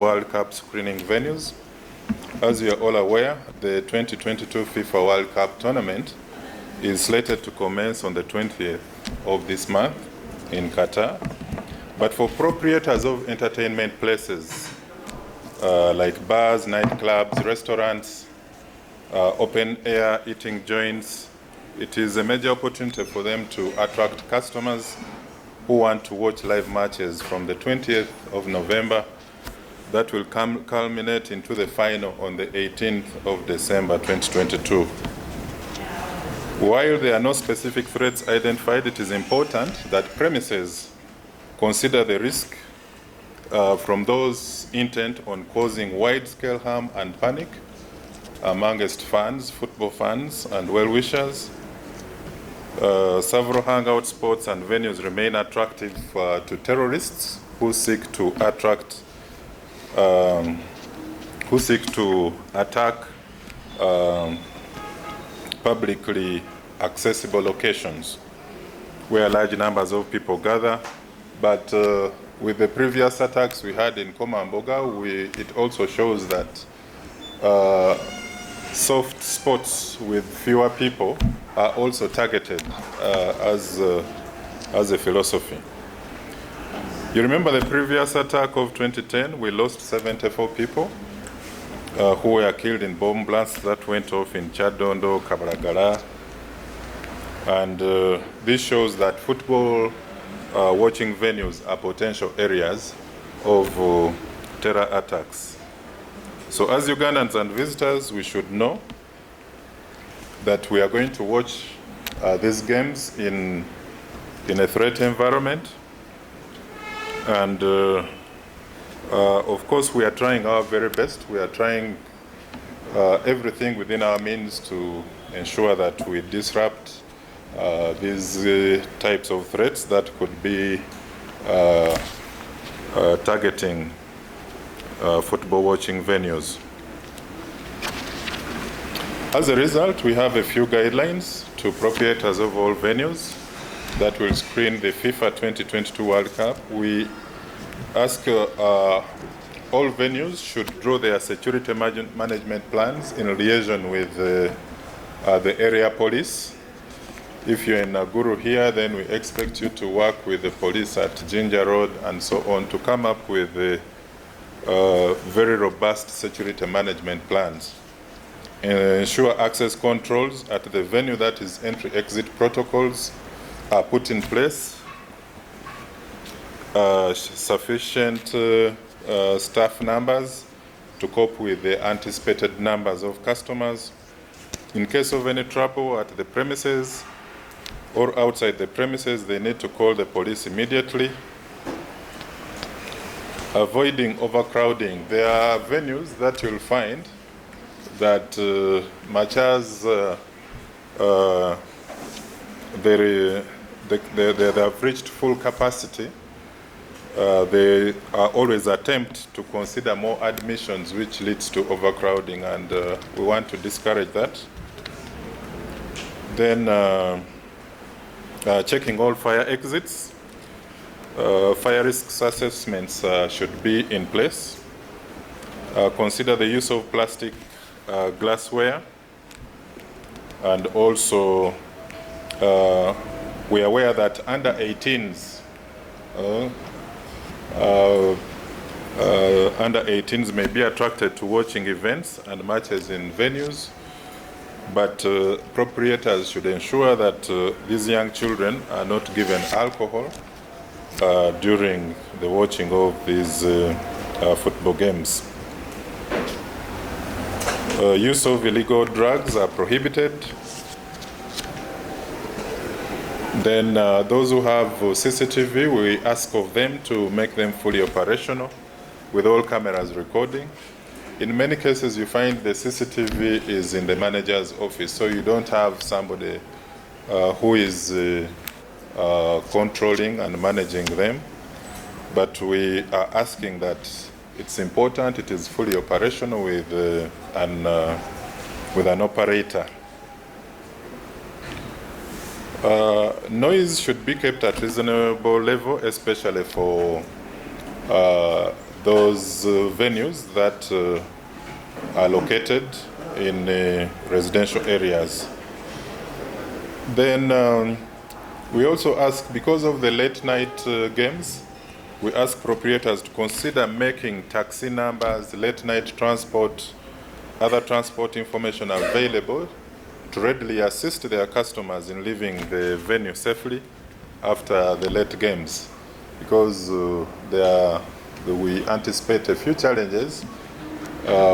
World Cup screening venues. As you are all aware, the 2022 FIFA World Cup tournament is slated to commence on the 20th of this month in Qatar. But for proprietors of entertainment places like bars, nightclubs, restaurants, open-air eating joints, it is a major opportunity for them to attract customers who want to watch live matches from the 20th of November that will culminate into the final on the 18th of December 2022. While there are no specific threats identified, it is important that premises consider the risk from those intent on causing wide-scale harm and panic amongst fans, football fans, and well-wishers. Several hangout spots and venues remain attractive to terrorists who seek to attack publicly accessible locations where large numbers of people gather. But with the previous attacks we had in Komamboga, it also shows that soft spots with fewer people are also targeted as a philosophy. You remember the previous attack of 2010, we lost 74 people who were killed in bomb blasts that went off in Chadondo, Kabalagala. And this shows that football watching venues are potential areas of terror attacks. So as Ugandans and visitors, we should know that we are going to watch these games in a threat environment. And of course, we are trying our very best. We are trying everything within our means to ensure that we disrupt these types of threats that could be targeting football watching venues. As a result, we have a few guidelines to proprietors of all venues that will screen the FIFA 2022 World Cup. We ask all venues should draw their security management plans in liaison with the area police. If you're in Naguru here, then we expect you to work with the police at Jinja Road and so on to come up with very robust security management plans. Ensure access controls at the venue, that is entry-exit protocols, are put in place. Sufficient staff numbers to cope with the anticipated numbers of customers. In case of any trouble at the premises or outside the premises, they need to call the police immediately. Avoiding overcrowding. There are venues that you'll find that much as they have reached full capacity, they are always attempt to consider more admissions, which leads to overcrowding, and we want to discourage that. Then checking all fire exits. Fire risks assessments should be in place. Consider the use of plastic glassware, and also we are aware that under 18s may be attracted to watching events and matches in venues, but proprietors should ensure that these young children are not given alcohol during the watching of these football games. Use of illegal drugs are prohibited. Then those who have CCTV, we ask of them to make them fully operational with all cameras recording. In many cases, you find the CCTV is in the manager's office, so you don't have somebody who is controlling and managing them. But we are asking that it's important it is fully operational with an operator. Noise should be kept at reasonable level, especially for those venues that are located in residential areas. Then we also ask, because of the late night games, we ask proprietors to consider making taxi numbers, late night transport, other transport information available to readily assist their customers in leaving the venue safely after the late games, because we anticipate a few challenges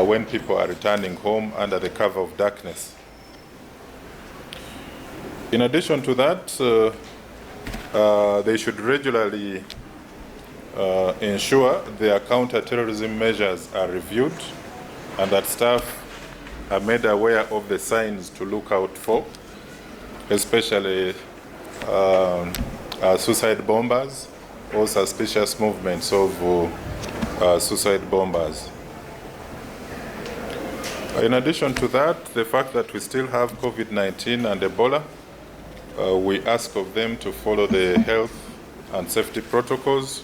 when people are returning home under the cover of darkness. In addition to that, they should regularly ensure their counter-terrorism measures are reviewed and that staff are made aware of the signs to look out for, especially suicide bombers or suspicious movements of suicide bombers. In addition to that, the fact that we still have COVID-19 and Ebola, we ask of them to follow the health and safety protocols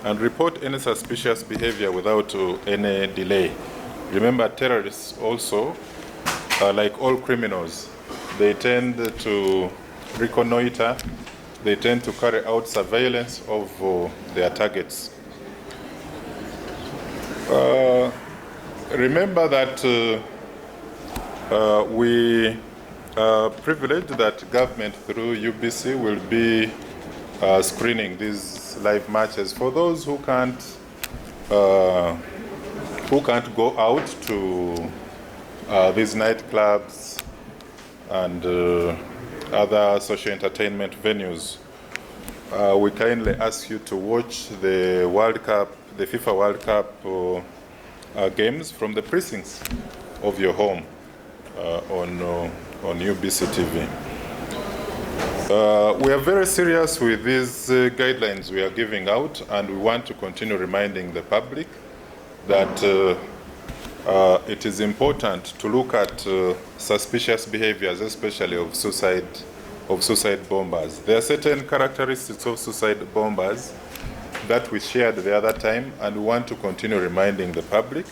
and report any suspicious behavior without any delay. Remember, terrorists also, like all criminals, they tend to reconnoiter, they tend to carry out surveillance of their targets. Remember that we are privileged that government through UBC will be screening these live matches for those who can't go out to these nightclubs and other social entertainment venues. We kindly ask you to watch the World Cup, the FIFA World Cup games from the precincts of your home on UBC TV. We are very serious with these guidelines we are giving out, and we want to continue reminding the public that it is important to look at suspicious behaviors, especially of suicide bombers. There are certain characteristics of suicide bombers that we shared the other time, and we want to continue reminding the public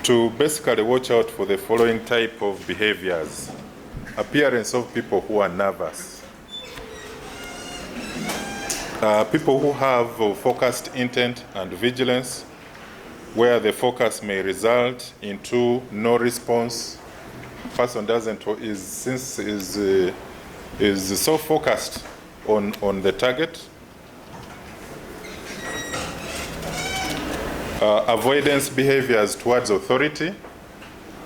to basically watch out for the following type of behaviors. Appearance of people who are nervous. People who have focused intent and vigilance, where the focus may result into no response. Person is so focused on the target. Avoidance behaviors towards authority.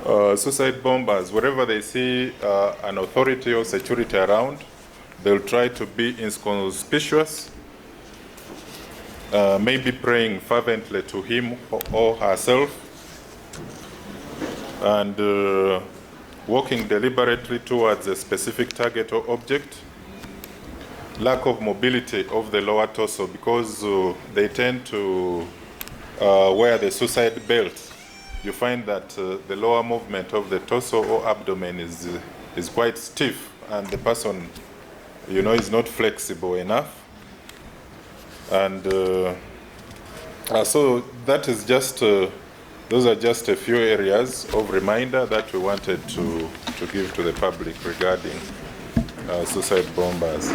Suicide bombers, wherever they see an authority or security around, they'll try to be inconspicuous, maybe praying fervently to him or herself, and walking deliberately towards a specific target or object. Lack of mobility of the lower torso, because they tend to wear the suicide belt. You find that the lower movement of the torso or abdomen is quite stiff, and the person, is not flexible enough. And so that is just, those are just a few areas of reminder that we wanted to give to the public regarding suicide bombers.